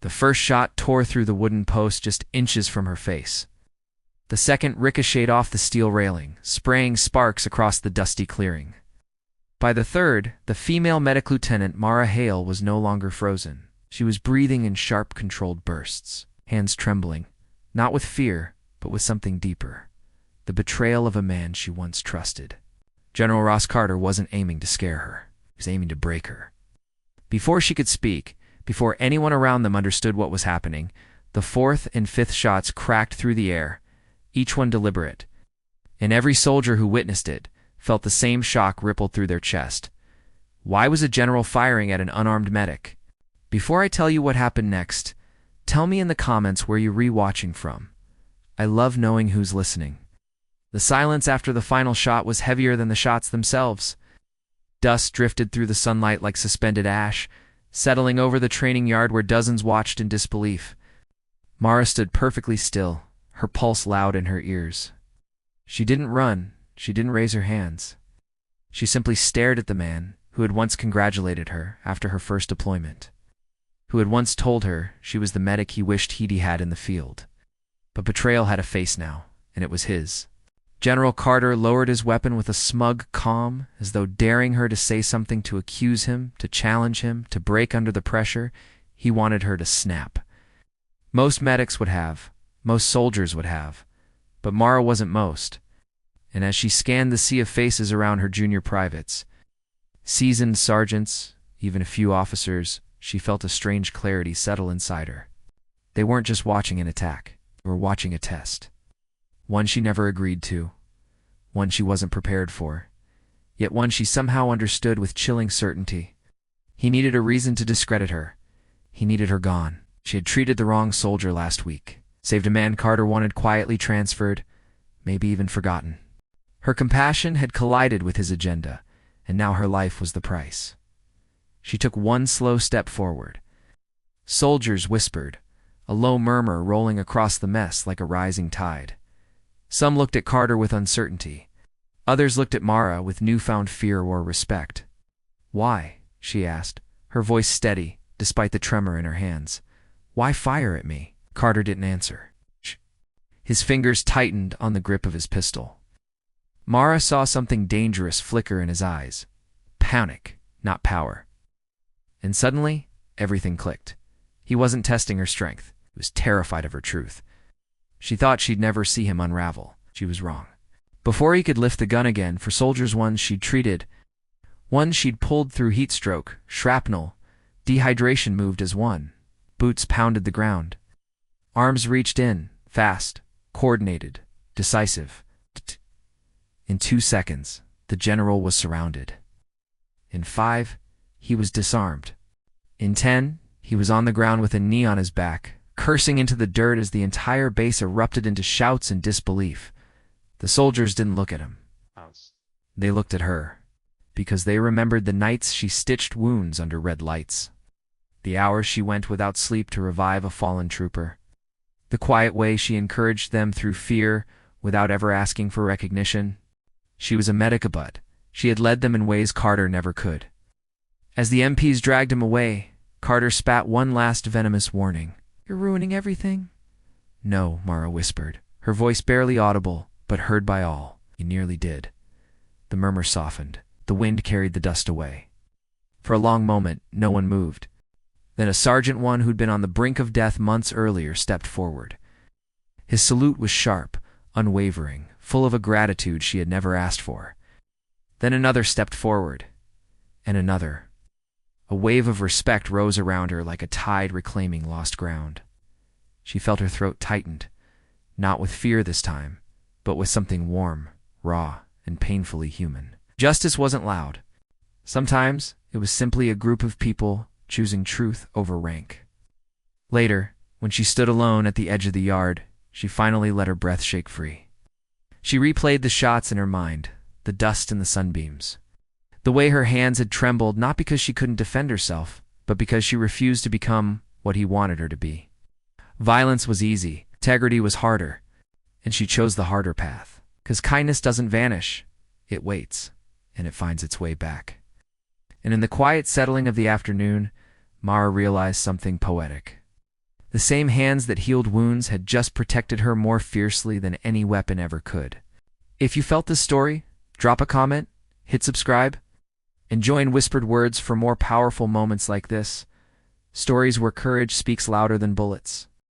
The first shot tore through the wooden post just inches from her face. The second ricocheted off the steel railing, spraying sparks across the dusty clearing. By the third, the female medic lieutenant Mara Hale was no longer frozen. She was breathing in sharp, controlled bursts, hands trembling, not with fear, but with something deeper. The betrayal of a man she once trusted. General Ross Carter wasn't aiming to scare her. He was aiming to break her. Before she could speak, before anyone around them understood what was happening, the fourth and fifth shots cracked through the air, each one deliberate. And every soldier who witnessed it felt the same shock ripple through their chest. Why was a general firing at an unarmed medic? Before I tell you what happened next, tell me in the comments where you're rewatching from. I love knowing who's listening. The silence after the final shot was heavier than the shots themselves. Dust drifted through the sunlight like suspended ash, settling over the training yard where dozens watched in disbelief. Mara stood perfectly still, her pulse loud in her ears. She didn't run, she didn't raise her hands. She simply stared at the man who had once congratulated her after her first deployment, who had once told her she was the medic he wished he'd had in the field. But betrayal had a face now, and it was his. General Carter lowered his weapon with a smug calm, as though daring her to say something to accuse him, to challenge him, to break under the pressure. He wanted her to snap. Most medics would have, most soldiers would have, but Mara wasn't most. And as she scanned the sea of faces around her junior privates, seasoned sergeants, even a few officers, she felt a strange clarity settle inside her. They weren't just watching an attack, they were watching a test. One she never agreed to, one she wasn't prepared for, yet one she somehow understood with chilling certainty. He needed a reason to discredit her. He needed her gone. She had treated the wrong soldier last week, saved a man Carter wanted quietly transferred, maybe even forgotten. Her compassion had collided with his agenda, and now her life was the price. She took one slow step forward. Soldiers whispered, a low murmur rolling across the mess like a rising tide. Some looked at Carter with uncertainty. Others looked at Mara with newfound fear or respect. "Why?" she asked, her voice steady, despite the tremor in her hands. "Why fire at me?" Carter didn't answer. His fingers tightened on the grip of his pistol. Mara saw something dangerous flicker in his eyes. Panic, not power. And suddenly, everything clicked. He wasn't testing her strength. He was terrified of her truth. She thought she'd never see him unravel. She was wrong. Before he could lift the gun again for soldiers ones she'd treated, ones she'd pulled through heat stroke, shrapnel, dehydration moved as one. Boots pounded the ground. Arms reached in, fast, coordinated, decisive. In 2 seconds, the general was surrounded. In 5, he was disarmed. In 10, he was on the ground with a knee on his back, cursing into the dirt as the entire base erupted into shouts and disbelief. The soldiers didn't look at him. They looked at her, because they remembered the nights she stitched wounds under red lights, the hours she went without sleep to revive a fallen trooper, the quiet way she encouraged them through fear without ever asking for recognition. She was a medicabut. She had led them in ways Carter never could. As the MPs dragged him away, Carter spat one last venomous warning. "You're ruining everything." "No," Mara whispered, her voice barely audible, but heard by all. "You nearly did." The murmur softened. The wind carried the dust away. For a long moment, no one moved. Then a sergeant one who'd been on the brink of death months earlier stepped forward. His salute was sharp, unwavering, full of a gratitude she had never asked for. Then another stepped forward, and another. A wave of respect rose around her like a tide reclaiming lost ground. She felt her throat tightened, not with fear this time, but with something warm, raw, and painfully human. Justice wasn't loud. Sometimes it was simply a group of people choosing truth over rank. Later, when she stood alone at the edge of the yard, she finally let her breath shake free. She replayed the shots in her mind, the dust and the sunbeams. The way her hands had trembled not because she couldn't defend herself, but because she refused to become what he wanted her to be. Violence was easy, integrity was harder, and she chose the harder path. Because kindness doesn't vanish, it waits, and it finds its way back. And in the quiet settling of the afternoon, Mara realized something poetic. The same hands that healed wounds had just protected her more fiercely than any weapon ever could. If you felt this story, drop a comment, hit subscribe, and join Whispered Words for more powerful moments like this. Stories where courage speaks louder than bullets.